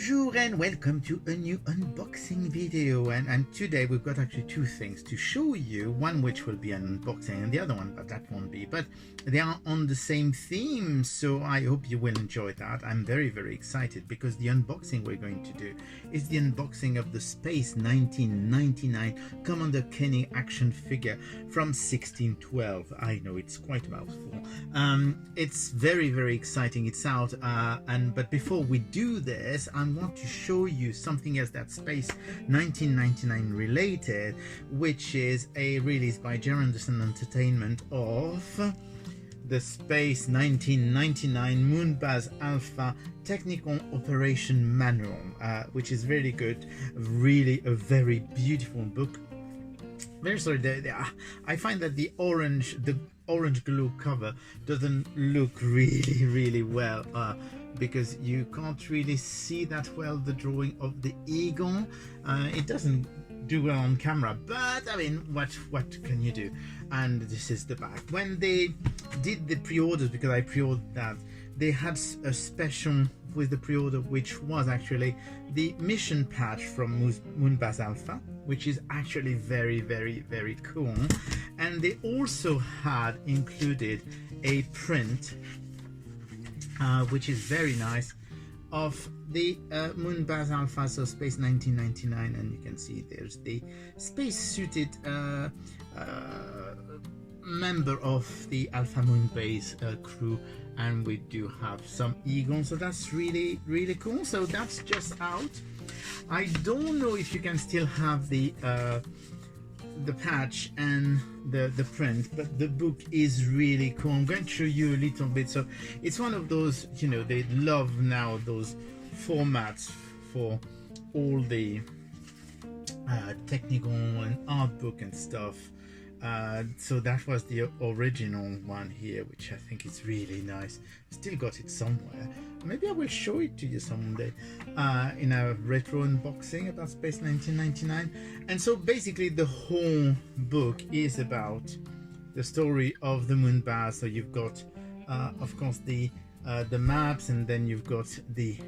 Bonjour and welcome to a new unboxing video, and today we've got actually two things to show you, one which will be an unboxing and the other one but that won't be, but they are on the same theme, so I hope you will enjoy that. I'm very excited because the unboxing we're going to do is the unboxing of the Space 1999 Commander Koenig action figure from 1612. I know it's quite a mouthful. It's very exciting. It's out, but before we do this, I want to show you something else that's Space 1999 related, which is a release by J. Anderson Entertainment of the Space 1999 Moonbase Alpha Technical Operation Manual, which is really good, really a very beautiful book. Very sorry, I find that the orange glow cover doesn't look really well, because you can't really see that well the drawing of the eagle. It doesn't do well on camera, but I mean, what can you do? And this is the back. When they did the pre-orders, because I pre-ordered that, they had a special with the pre-order, which was actually the mission patch from Moonbase Alpha, which is actually very cool. And they also had included a print, which is very nice, of the Moonbase Alpha, so Space 1999, and you can see there's the space-suited member of the Alpha Moonbase crew, and we do have some eagles, so that's really cool. So that's just out. I don't know if you can still have the patch and the print, but the book is really cool. I'm going to show you a little bit. So it's one of those, you know, they love now those formats for all the technical and art book and stuff. So that was the original one here, which I think is really nice. Still got it somewhere. Maybe I will show it to you someday in a retro unboxing about Space 1999. And so basically the whole book is about the story of the Moonbase. So you've got of course the maps, and then you've got the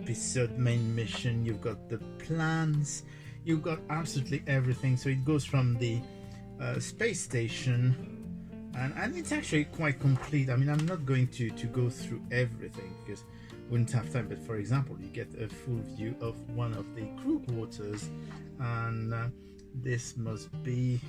episode main mission, you've got the plans, you've got absolutely everything. So it goes from the space station, and it's actually quite complete. I mean, I'm not going to go through everything because I wouldn't have time, but for example, you get a full view of one of the crew quarters, and this must be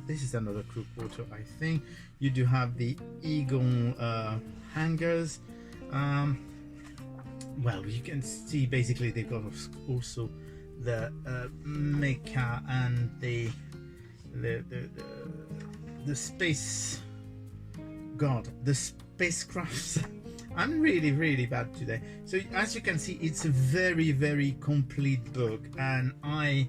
this is another crew quarter, I think. You do have the eagle hangars. Well, you can see basically they've got also the mecha and the space the spacecrafts. I'm really bad today. So as you can see, it's a very complete book, and I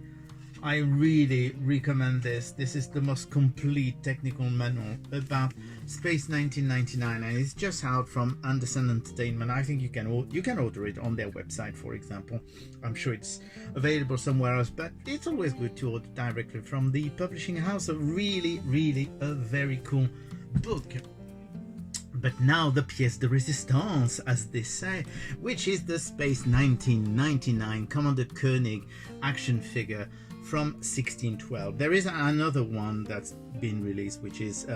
really recommend this. This is the most complete technical manual about Space 1999, and it's just out from Anderson Entertainment. I think you can order it on their website, for example. I'm sure it's available somewhere else, but it's always good to order directly from the publishing house. So really a very cool book. But now the pièce de résistance, as they say, which is the Space 1999 Commander Koenig action figure from 1612. There is another one that's been released, which is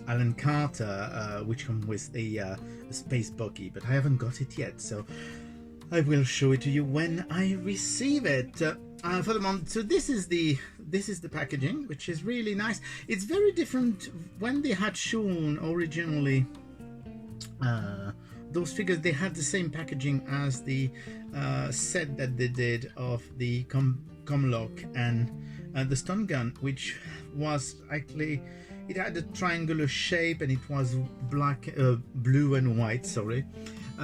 Alan Carter, which comes with a space buggy, but I haven't got it yet, so I will show it to you when I receive it. For the moment, so this is the packaging, which is really nice. It's very different. When they had shown originally those figures, they had the same packaging as the set that they did of the Comlock and the stun gun, which was actually, it had a triangular shape and it was black, blue and white, sorry.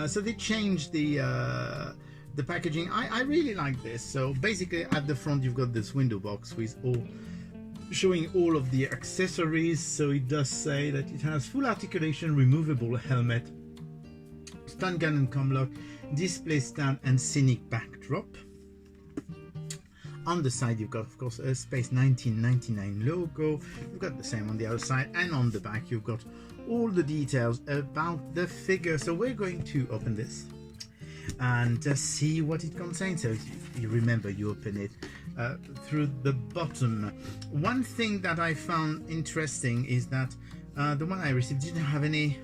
So they changed the packaging. I really like this. So basically at the front you've got this window box with showing all of the accessories. So it does say that it has full articulation, removable helmet, stun gun and comlock, display stand and scenic backdrop. On the side you've got, of course, a Space 1999 logo. You've got the same on the other side, and on the back you've got all the details about the figure. So we're going to open this. and see what it contains. So you remember, you open it through the bottom. One thing that I found interesting is that the one I received didn't have any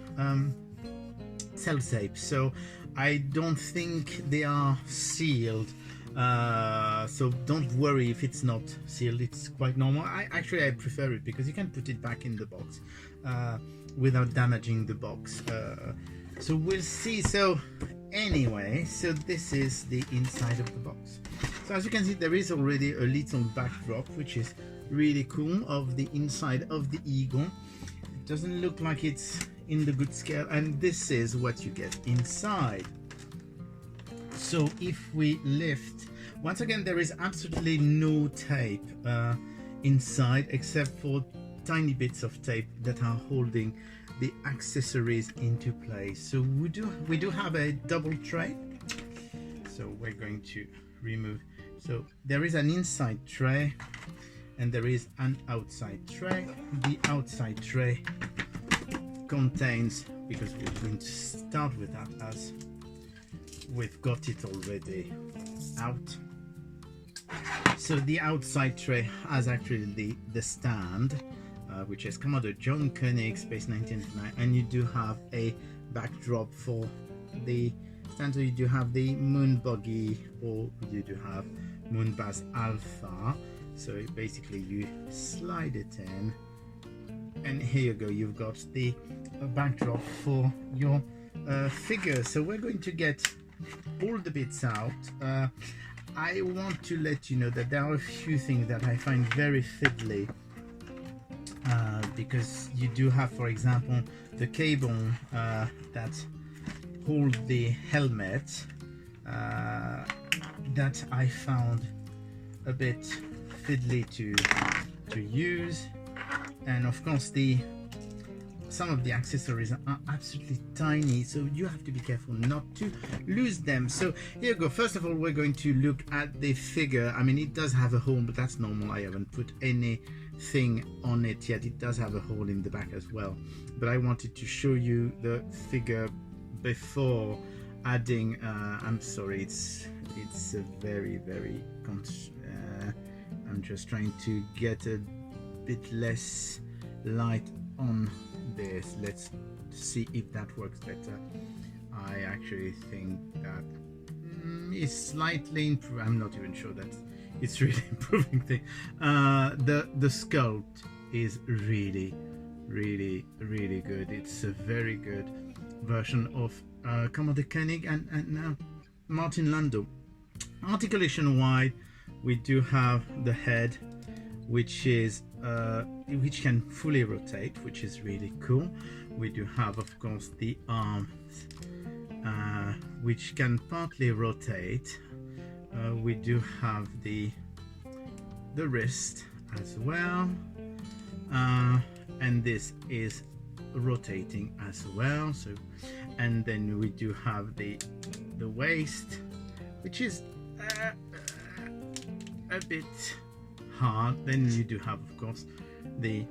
sellotape, so I don't think they are sealed. So don't worry if it's not sealed, it's quite normal. I prefer it because you can put it back in the box without damaging the box. So we'll see. So anyway, so this is the inside of the box. So as you can see, there is already a little backdrop, which is really cool, of the inside of the Eagle. It doesn't look like it's in the good scale, and this is what you get inside. So if we lift, once again, there is absolutely no tape inside, except for tiny bits of tape that are holding the accessories into place. So we do have a double tray. So we're going to remove. So there is an inside tray and there is an outside tray. The outside tray contains, because we're going to start with that as we've got it already out. So the outside tray has actually the stand, which is Commander John Koenig Space 1999, and you do have a backdrop for the stand. So you do have the moon buggy, or you do have Moonbase Alpha. So basically you slide it in, and here you go, you've got the backdrop for your figure. So we're going to get all the bits out. I want to let you know that there are a few things that I find very fiddly, because you do have, for example, the cable that holds the helmet, that I found a bit fiddly to use, and of course some of the accessories are absolutely tiny, so you have to be careful not to lose them. So here you go. First of all, we're going to look at the figure. I mean, it does have a hole, but that's normal. I haven't put anything on it yet. It does have a hole in the back as well, but I wanted to show you the figure before adding I'm sorry, it's a very I'm just trying to get a bit less light on this. Let's see if that works better. I actually think that is slightly improved. I'm not even sure that it's really improving thing. The sculpt is really good. It's a very good version of Commander Kernig and Martin Landau. Articulation wide, we do have the head, which is which can fully rotate, which is really cool. We do have, of course, the arms, which can partly rotate. We do have the wrist as well, and this is rotating as well. So, and then we do have the waist, which is a bit hard. Then you do have, of course, the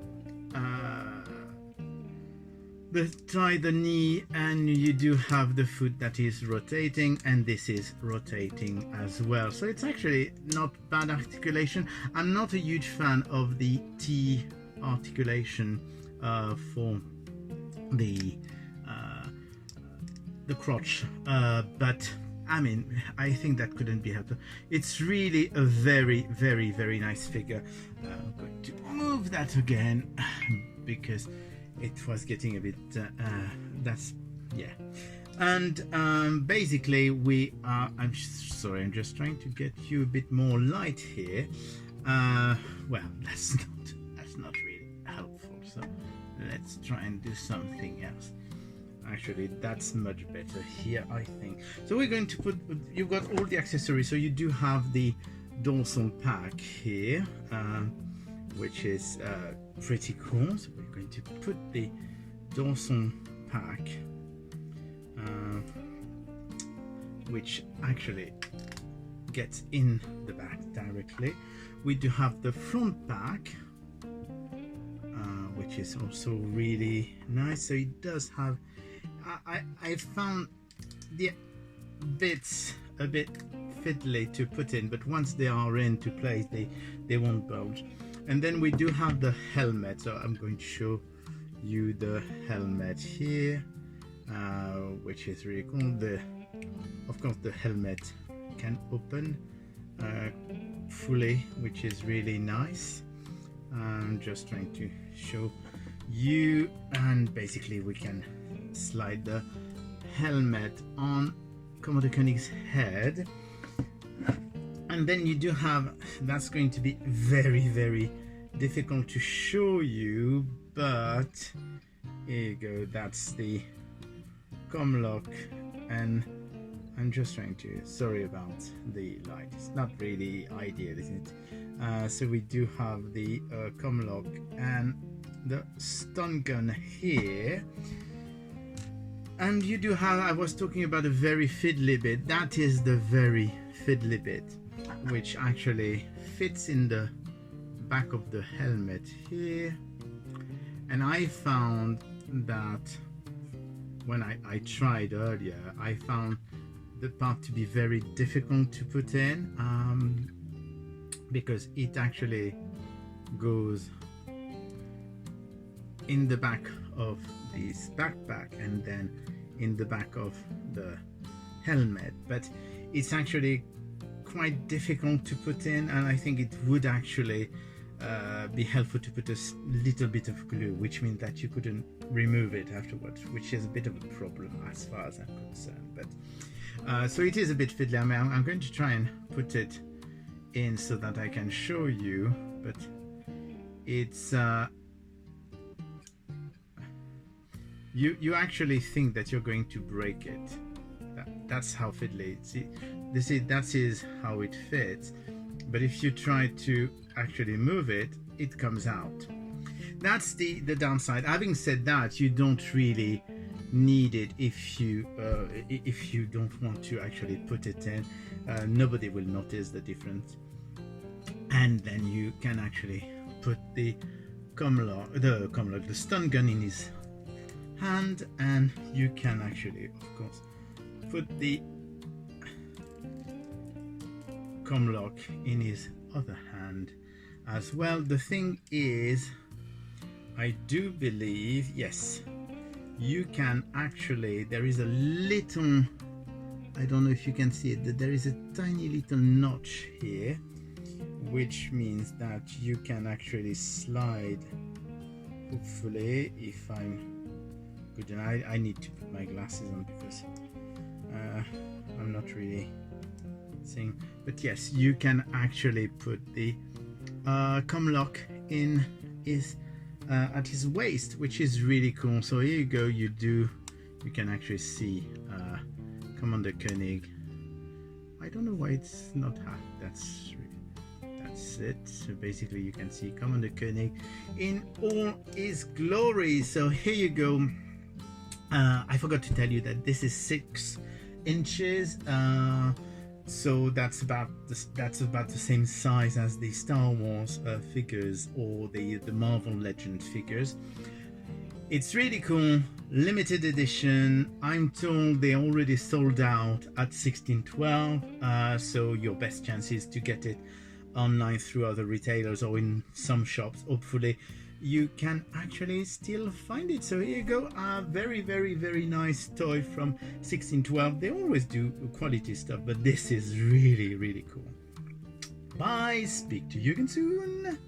tie the knee, and you do have the foot that is rotating, and this is rotating as well. So it's actually not bad articulation. I'm not a huge fan of the T articulation for the crotch, but I mean, I think that couldn't be helped. It's really a very nice figure. I'm going to move that again because it was getting a bit that's, yeah. And basically we are, I'm sorry, I'm just trying to get you a bit more light here. Well, that's not really helpful, so let's try and do something else. Actually, that's much better here, I think. So we're going to put, you've got all the accessories. So you do have the dorsal pack here, which is pretty cool. So we're going to put the dorsal pack, which actually gets in the back directly. We do have the front pack, which is also really nice. So it does have, I found the bits a bit fiddly to put in, but once they are into place, they won't bulge. And then we do have the helmet, so I'm going to show you the helmet here, which is really cool. Of course, the helmet can open fully, which is really nice. I'm just trying to show you, and basically we can slide the helmet on Commander Koenig's head, and then you do have, that's going to be very, very difficult to show you, but here you go, that's the comlock. And I'm just trying to, sorry about the light, it's not really ideal, isn't it? So we do have the comlock and the stun gun here, and you do have, I was talking about a very fiddly bit, that is the very fiddly bit, which actually fits in the back of the helmet here. And I found that when I tried earlier, I found the part to be very difficult to put in, because it actually goes in the back of this backpack and then in the back of the helmet, but it's actually quite difficult to put in, and I think it would actually be helpful to put a little bit of glue, which means that you couldn't remove it afterwards, which is a bit of a problem as far as I'm concerned. But so it is a bit fiddly. I mean, I'm going to try and put it in so that I can show you, but it's you actually think that you're going to break it. That's how fiddly it. That is how it fits, but if you try to actually move it, it comes out. That's the downside. Having said that, you don't really need it if you don't want to actually put it in. Nobody will notice the difference, and then you can actually put the stun gun in his hand, and you can actually, of course, put the comlock in his other hand as well. The thing is, I do believe, yes, you can actually, there is a little, I don't know if you can see it, there is a tiny little notch here, which means that you can actually slide, hopefully, if I'm good. And I need to put my glasses on because I'm not really seeing, but yes, you can actually put the comlock in his at his waist, which is really cool. So here you go, you can actually see Commander Koenig. I don't know why it's not half. That's it. So basically you can see Commander Koenig in all his glory. So here you go. I forgot to tell you that this is 6 inches, so that's about the same size as the Star Wars figures or the Marvel Legend figures. It's really cool, limited edition. I'm told they already sold out at 1612, so your best chance is to get it online through other retailers or in some shops. Hopefully you can actually still find it. So here you go, a very, very, very nice toy from 1612. They always do quality stuff, but this is really, really cool. Bye, speak to you again soon.